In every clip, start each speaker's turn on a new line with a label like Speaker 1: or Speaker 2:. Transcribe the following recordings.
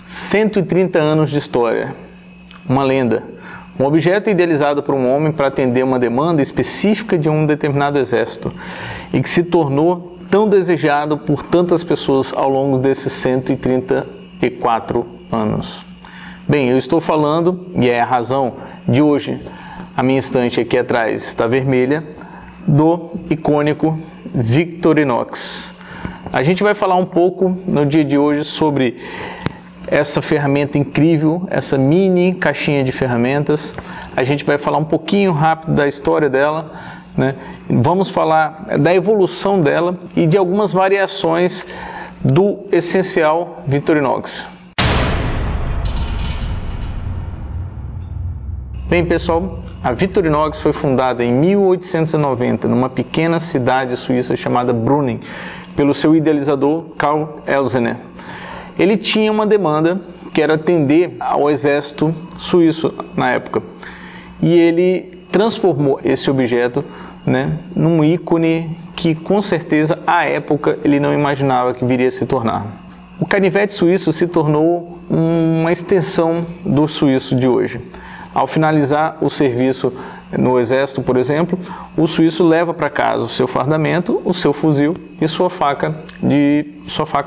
Speaker 1: 130 anos de história, uma lenda, um objeto idealizado por um homem para atender uma demanda específica de um determinado exército e que se tornou tão desejado por tantas pessoas ao longo desses 134 anos. Bem, eu estou falando, e é a razão de hoje, a minha estante aqui atrás está vermelha, do icônico Victorinox. A gente vai falar um pouco no dia de hoje sobre essa ferramenta incrível, essa mini caixinha de ferramentas. A gente vai falar um pouquinho rápido da história dela, né? Vamos falar da evolução dela e de algumas variações do essencial Victorinox. Bem, pessoal, a Victorinox foi fundada em 1890 numa pequena cidade suíça chamada Brunnen, pelo seu idealizador Karl Elsener. Ele tinha uma demanda que era atender ao exército suíço na época, e ele transformou esse objeto, né, num ícone que com certeza à época ele não imaginava que viria a se tornar. O canivete suíço se tornou uma extensão do suíço de hoje. Ao finalizar o serviço no exército, por exemplo, o suíço leva para casa o seu fardamento, o seu fuzil e sua faca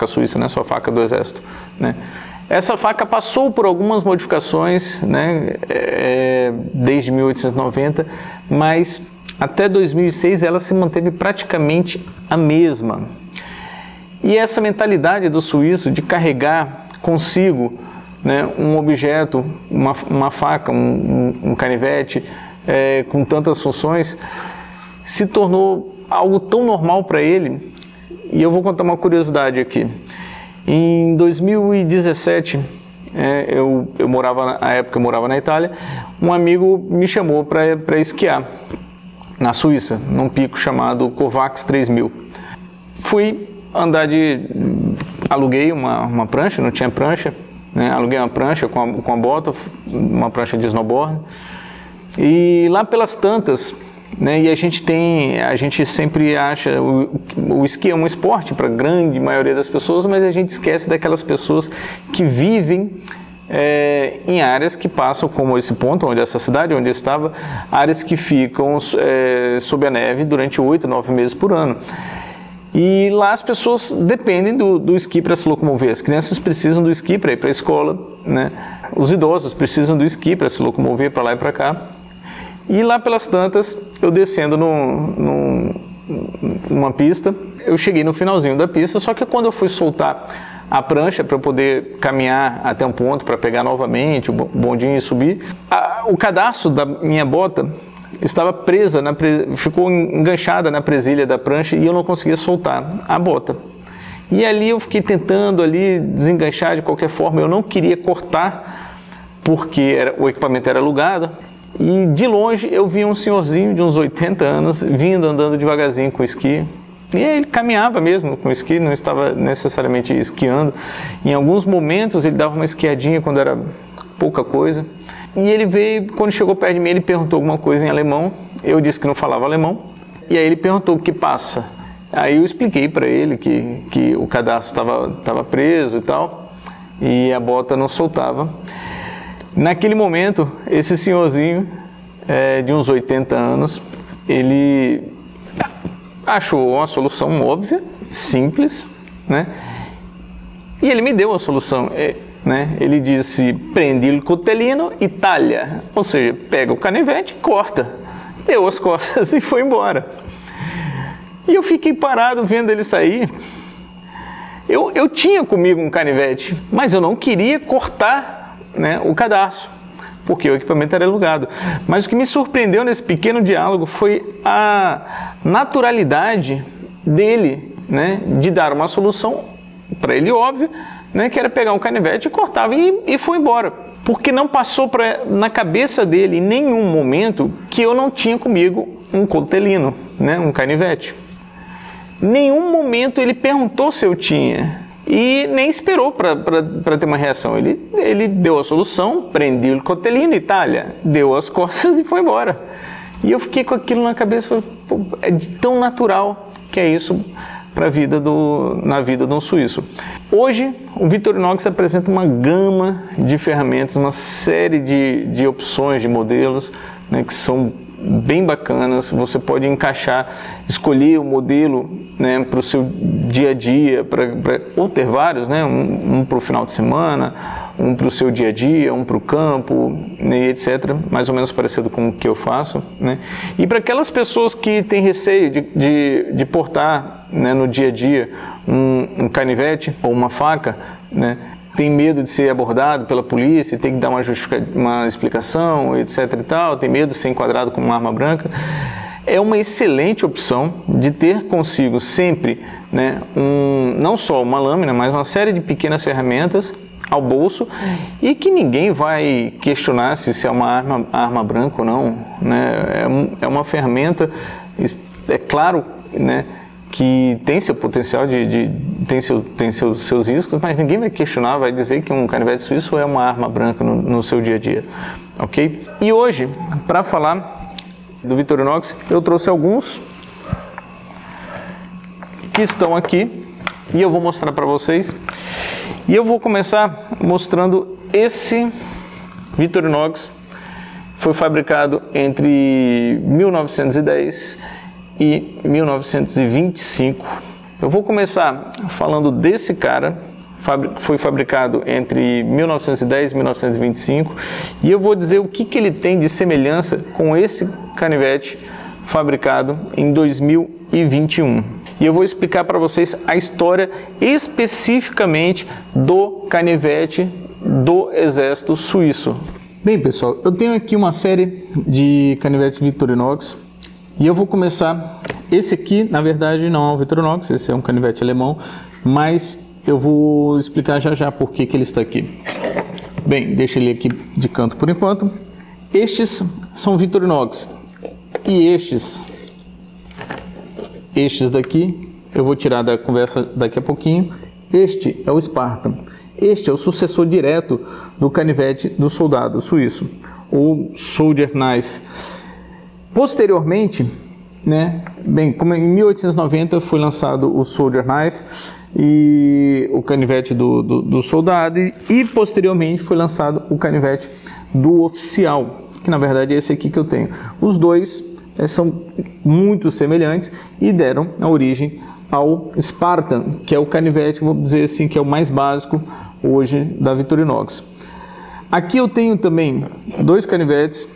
Speaker 1: suíça, né? Sua faca do exército, né? Essa faca passou por algumas modificações, né? Desde 1890, mas até 2006 ela se manteve praticamente a mesma. E essa mentalidade do suíço de carregar consigo, né, um objeto, uma faca, um canivete, com tantas funções, se tornou algo tão normal para ele. E eu vou contar uma curiosidade aqui. Em 2017, eu morava, na época eu morava na Itália, um amigo me chamou para esquiar na Suíça, num pico chamado Kovacs 3000. Fui andar aluguei uma prancha, não tinha prancha, né? Aluguei uma prancha com a bota, uma prancha de snowboard, e lá pelas tantas, né? E a gente sempre acha o esqui é um esporte para a grande maioria das pessoas, mas a gente esquece daquelas pessoas que vivem em áreas que passam, como esse ponto, essa cidade onde eu estava, áreas que ficam sob a neve durante 8, 9 meses por ano. E lá as pessoas dependem do esqui para se locomover. As crianças precisam do esqui para ir para a escola, né? Os idosos precisam do esqui para se locomover para lá e para cá. E lá pelas tantas, eu descendo numa pista, eu cheguei no finalzinho da pista, só que quando eu fui soltar a prancha para poder caminhar até um ponto para pegar novamente o bondinho e subir, o cadarço da minha bota estava presa, ficou enganchada na presilha da prancha e eu não conseguia soltar a bota. E ali eu fiquei tentando desenganchar de qualquer forma, eu não queria cortar porque o equipamento era alugado. E de longe eu vi um senhorzinho de uns 80 anos vindo andando devagarzinho com o esqui. E ele caminhava mesmo com o esqui, não estava necessariamente esquiando. Em alguns momentos ele dava uma esquiadinha quando era pouca coisa. E ele veio, quando chegou perto de mim, ele perguntou alguma coisa em alemão. Eu disse que não falava alemão. E aí ele perguntou o que passa. Aí eu expliquei para ele que o cadastro estava preso e tal, e a bota não soltava. Naquele momento, esse senhorzinho de uns 80 anos, ele achou uma solução óbvia, simples, né? E ele me deu a solução. Né? Ele disse: prendi il coltellino e taglia, ou seja, pega o canivete e corta. Deu as costas e foi embora. E eu fiquei parado vendo ele sair. Eu tinha comigo um canivete, mas eu não queria cortar, né, o cadarço, porque o equipamento era alugado. Mas o que me surpreendeu nesse pequeno diálogo foi a naturalidade dele, né, de dar uma solução para ele óbvia, né, que era pegar um canivete e cortava e foi embora. Porque não passou na cabeça dele em nenhum momento que eu não tinha comigo um coltellino, né, um canivete. Nenhum momento ele perguntou se eu tinha e nem esperou para ter uma reação. Ele deu a solução, prendeu o coltellino e taglia, deu as costas e foi embora. E eu fiquei com aquilo na cabeça, falei, pô, é tão natural que é isso. na vida de um suíço. Hoje, o Victorinox apresenta uma gama de ferramentas, uma série de opções de modelos, né, que são bem bacanas. Você pode escolher o modelo, né, para o seu dia a dia, ou ter vários, né, um para o final de semana, um para o seu dia a dia, um para o campo, né, etc. Mais ou menos parecido com o que eu faço, né? E para aquelas pessoas que têm receio de portar, né, no dia a dia um canivete ou uma faca, né, tem medo de ser abordado pela polícia, tem que dar uma explicação, etc. e tal, tem medo de ser enquadrado como uma arma branca, é uma excelente opção de ter consigo sempre, né, não só uma lâmina, mas uma série de pequenas ferramentas ao bolso, e que ninguém vai questionar se é uma arma branca ou não, né? É uma ferramenta, é claro, né, que tem seu potencial, tem seus riscos, mas ninguém vai questionar, vai dizer que um canivete suíço é uma arma branca no seu dia a dia, ok? E hoje, para falar do Victorinox, eu trouxe alguns que estão aqui e eu vou mostrar para vocês. E eu vou começar mostrando esse Victorinox. Foi fabricado entre 1910 e 1925. Eu vou começar falando desse cara. Foi fabricado entre 1910 e 1925, e eu vou dizer o que ele tem de semelhança com esse canivete fabricado em 2021. E eu vou explicar para vocês a história especificamente do canivete do Exército Suíço. Bem, pessoal, eu tenho aqui uma série de canivetes Victorinox e eu vou começar. Esse aqui, na verdade, não é um Victorinox, esse é um canivete alemão, mas eu vou explicar já por que ele está aqui. Bem, deixa ele aqui de canto por enquanto. Estes são Victorinox e estes daqui eu vou tirar da conversa daqui a pouquinho. Este é o Spartan. Este é o sucessor direto do canivete do soldado suíço, o Soldier Knife. Posteriormente, né, bem, como em 1890 foi lançado o Soldier Knife e o canivete do soldado, e posteriormente foi lançado o canivete do oficial, que na verdade é esse aqui que eu tenho. Os dois são muito semelhantes e deram a origem ao Spartan, que é o canivete, vou dizer assim, que é o mais básico hoje da Victorinox. Aqui eu tenho também dois canivetes,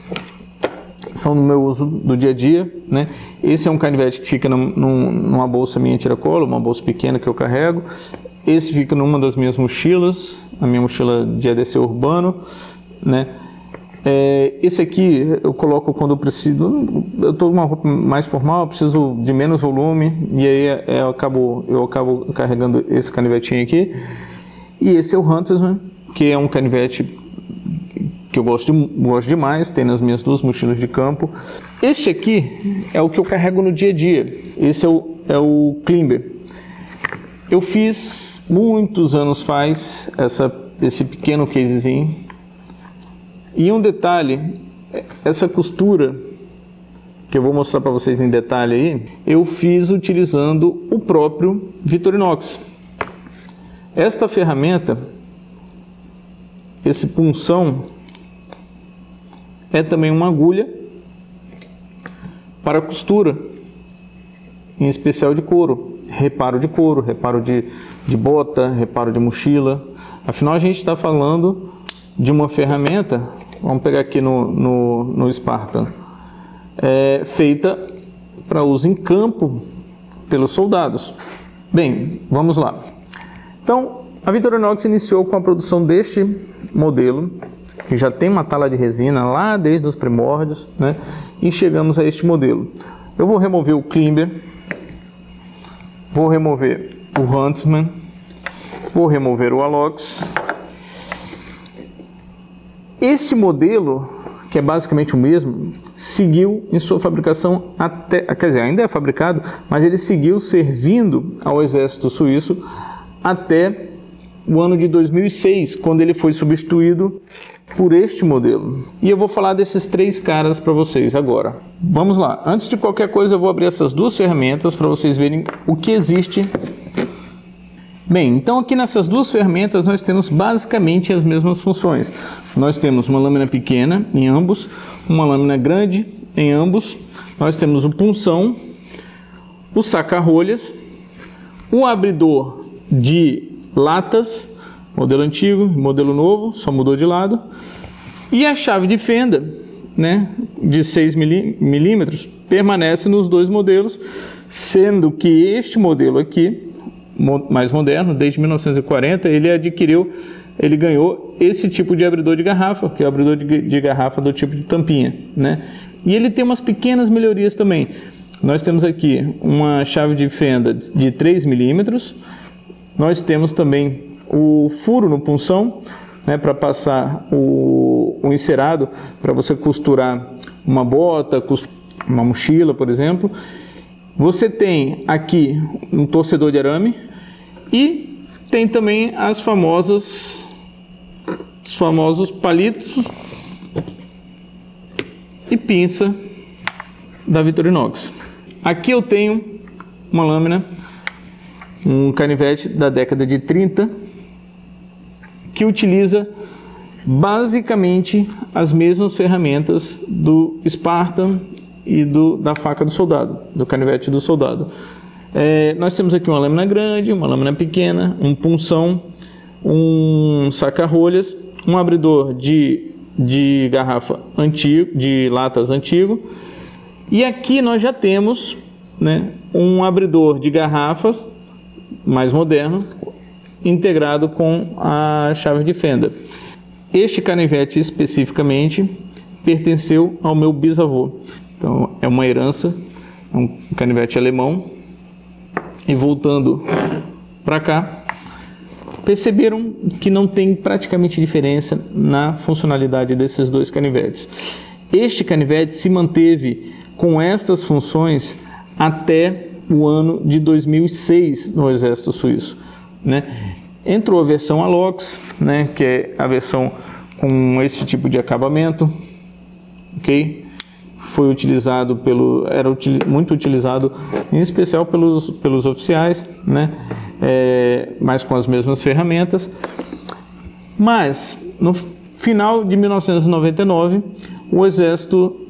Speaker 1: são no meu uso do dia a dia, né? Esse é um canivete que fica numa bolsa minha tiracolo, uma bolsa pequena que eu carrego. Esse fica numa das minhas mochilas, a minha mochila de ADC urbano, né? Esse aqui eu coloco quando eu preciso, eu estou com uma roupa mais formal, eu preciso de menos volume, e aí eu acabo carregando esse canivetinho aqui. E esse é o Huntsman, que é um canivete que eu gosto demais, tem nas minhas duas mochilas de campo. Este aqui é o que eu carrego no dia a dia, esse é o Klimber. Eu fiz muitos anos faz esse pequeno casezinho. E um detalhe, essa costura, que eu vou mostrar para vocês em detalhe aí, eu fiz utilizando o próprio Victorinox. Esta ferramenta, esse punção, é também uma agulha para costura, em especial de couro, reparo de bota, reparo de mochila. Afinal, a gente está falando de uma ferramenta, vamos pegar aqui no Spartan, feita para uso em campo pelos soldados. Bem, vamos lá. Então, a Victorinox iniciou com a produção deste modelo, que já tem uma tala de resina lá desde os primórdios, né? E chegamos a este modelo. Eu vou remover o Klimber, vou remover o Huntsman, vou remover o Alox. Esse modelo, que é basicamente o mesmo, seguiu em sua fabricação até, quer dizer, ainda é fabricado, mas ele seguiu servindo ao exército suíço até o ano de 2006, quando ele foi substituído por este modelo. E eu vou falar desses três caras para vocês agora. Vamos lá. Antes de qualquer coisa, eu vou abrir essas duas ferramentas para vocês verem o que existe. Bem, então aqui nessas duas ferramentas nós temos basicamente as mesmas funções. Nós temos uma lâmina pequena em ambos, uma lâmina grande em ambos. Nós temos o punção, o saca-rolhas, o abridor de latas, modelo antigo, modelo novo, só mudou de lado, e a chave de fenda, né, de 6 milímetros, permanece nos dois modelos, sendo que este modelo aqui, mais moderno, desde 1940, ele ganhou esse tipo de abridor de garrafa, que é o abridor de garrafa do tipo de tampinha, né? E ele tem umas pequenas melhorias também. Nós temos aqui uma chave de fenda de 3 milímetros, nós temos também o furo no punção, né, para passar o encerado, para você costurar uma bota, uma mochila, por exemplo. Você tem aqui um torcedor de arame e tem também os famosos palitos e pinça da Victorinox. Aqui eu tenho uma lâmina, um canivete da década de 30, que utiliza basicamente as mesmas ferramentas do Spartan e da faca do soldado, do canivete do soldado. Nós temos aqui uma lâmina grande, uma lâmina pequena, um punção, um saca-rolhas, um abridor de garrafa antigo, de latas antigo, e aqui nós já temos, né, um abridor de garrafas mais moderno, integrado com a chave de fenda. Este canivete especificamente pertenceu ao meu bisavô. Então é uma herança, é um canivete alemão. E voltando para cá, perceberam que não tem praticamente diferença na funcionalidade desses dois canivetes. Este canivete se manteve com estas funções até o ano de 2006 no Exército Suíço, né? Entrou a versão Alox, né, que é a versão com esse tipo de acabamento, ok? Foi utilizado muito utilizado, em especial pelos oficiais, né? Mas com as mesmas ferramentas. Mas no final de 1999, o Exército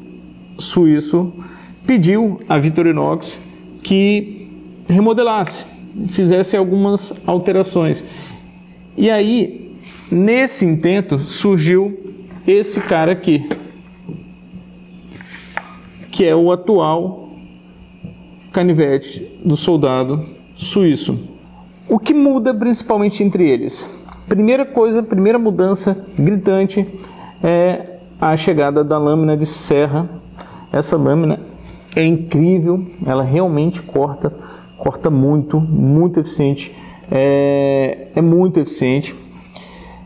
Speaker 1: Suíço pediu à Victorinox que remodelasse, fizesse algumas alterações. E aí, nesse intento, surgiu esse cara aqui, que é o atual canivete do soldado suíço. O que muda principalmente entre eles? Primeira mudança gritante é a chegada da lâmina de serra. Essa lâmina é incrível, ela realmente corta muito eficiente, é muito eficiente.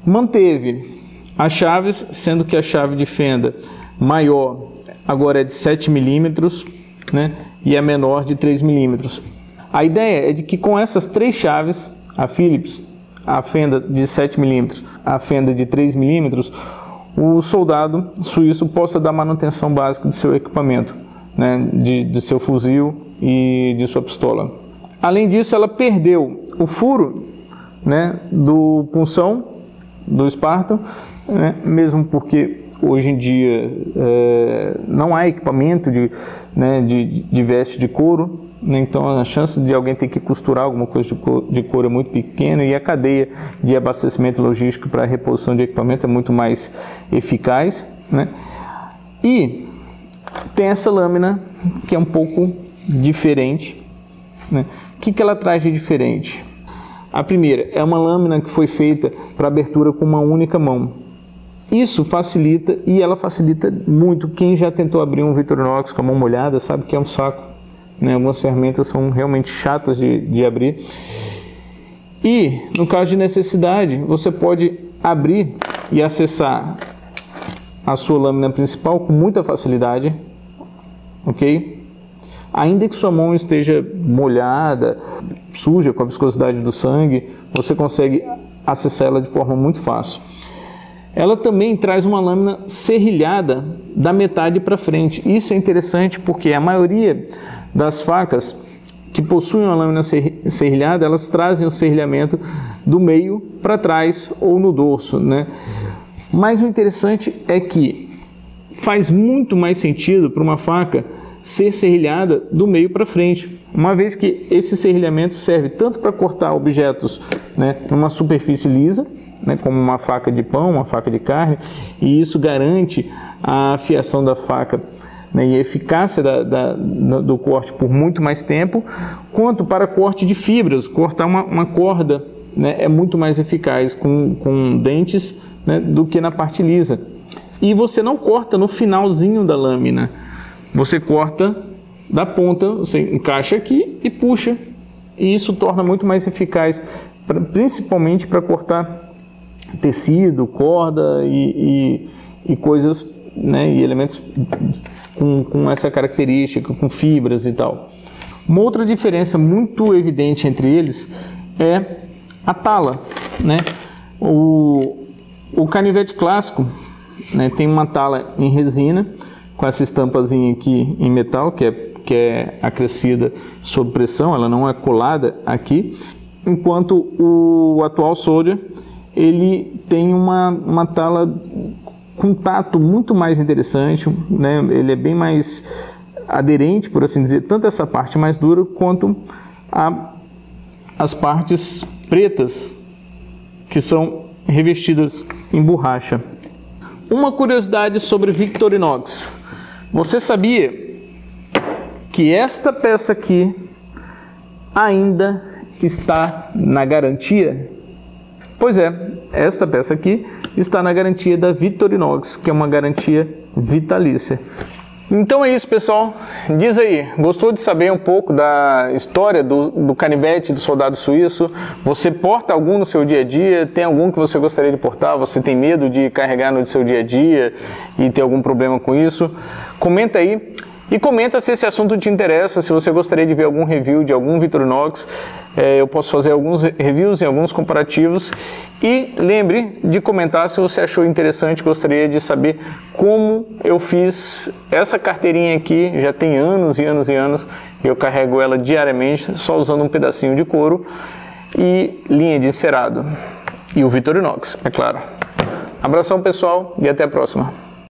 Speaker 1: Manteve as chaves, sendo que a chave de fenda maior agora é de 7 milímetros, né, e a menor de 3 milímetros. A ideia é de que com essas três chaves, a Phillips, a fenda de 7 milímetros, a fenda de 3 milímetros, o soldado suíço possa dar manutenção básica do seu equipamento, né, de seu fuzil e de sua pistola. Além disso, ela perdeu o furo, né, do punção, do Spartan, né, mesmo porque hoje em dia não há equipamento de veste de couro, né, então a chance de alguém ter que costurar alguma coisa de couro é muito pequena, e a cadeia de abastecimento logístico para a reposição de equipamento é muito mais eficaz, né? E tem essa lâmina que é um pouco diferente, né? O que ela traz de diferente? A primeira é uma lâmina que foi feita para abertura com uma única mão. Isso facilita, e ela facilita muito. Quem já tentou abrir um Victorinox com a mão molhada sabe que é um saco, né? Algumas ferramentas são realmente chatas de abrir. E no caso de necessidade, você pode abrir e acessar a sua lâmina principal com muita facilidade, ok? Ainda que sua mão esteja molhada, suja, com a viscosidade do sangue, você consegue acessar ela de forma muito fácil. Ela também traz uma lâmina serrilhada da metade para frente. Isso é interessante porque a maioria das facas que possuem uma lâmina serrilhada, elas trazem o serrilhamento do meio para trás ou no dorso, né? Mas o interessante é que faz muito mais sentido para uma faca ser serrilhada do meio para frente, uma vez que esse serrilhamento serve tanto para cortar objetos, né, numa superfície lisa, né, como uma faca de pão, uma faca de carne, e isso garante a afiação da faca, né, e a eficácia do corte por muito mais tempo, quanto para corte de fibras. Cortar uma corda, né, é muito mais eficaz com dentes, né, do que na parte lisa. E você não corta no finalzinho da lâmina, você corta da ponta, você encaixa aqui e puxa, e isso torna muito mais eficaz, principalmente para cortar tecido, corda e coisas, né, e elementos com essa característica, com fibras e tal. Uma outra diferença muito evidente entre eles é a tala, né? O canivete clássico, né, tem uma tala em resina, com essa estampazinha aqui em metal, que é acrescida sob pressão, ela não é colada aqui, enquanto o atual soldier, ele tem uma tala com tato muito mais interessante, né? Ele é bem mais aderente, por assim dizer, tanto essa parte mais dura quanto as partes pretas, que são revestidas em borracha. Uma curiosidade sobre Victorinox. Você sabia que esta peça aqui ainda está na garantia? Pois é, esta peça aqui está na garantia da Victorinox, que é uma garantia vitalícia. Então é isso, pessoal. Diz aí, gostou de saber um pouco da história do canivete do soldado suíço? Você porta algum no seu dia a dia? Tem algum que você gostaria de portar? Você tem medo de carregar no seu dia a dia e ter algum problema com isso? Comenta aí. E comenta se esse assunto te interessa, se você gostaria de ver algum review de algum Victorinox. Eu posso fazer alguns reviews e alguns comparativos. E lembre de comentar se você achou interessante, gostaria de saber como eu fiz essa carteirinha aqui. Já tem anos e anos e anos, e eu carrego ela diariamente, só usando um pedacinho de couro e linha de encerado. E o Victorinox, é claro. Abração, pessoal, e até a próxima.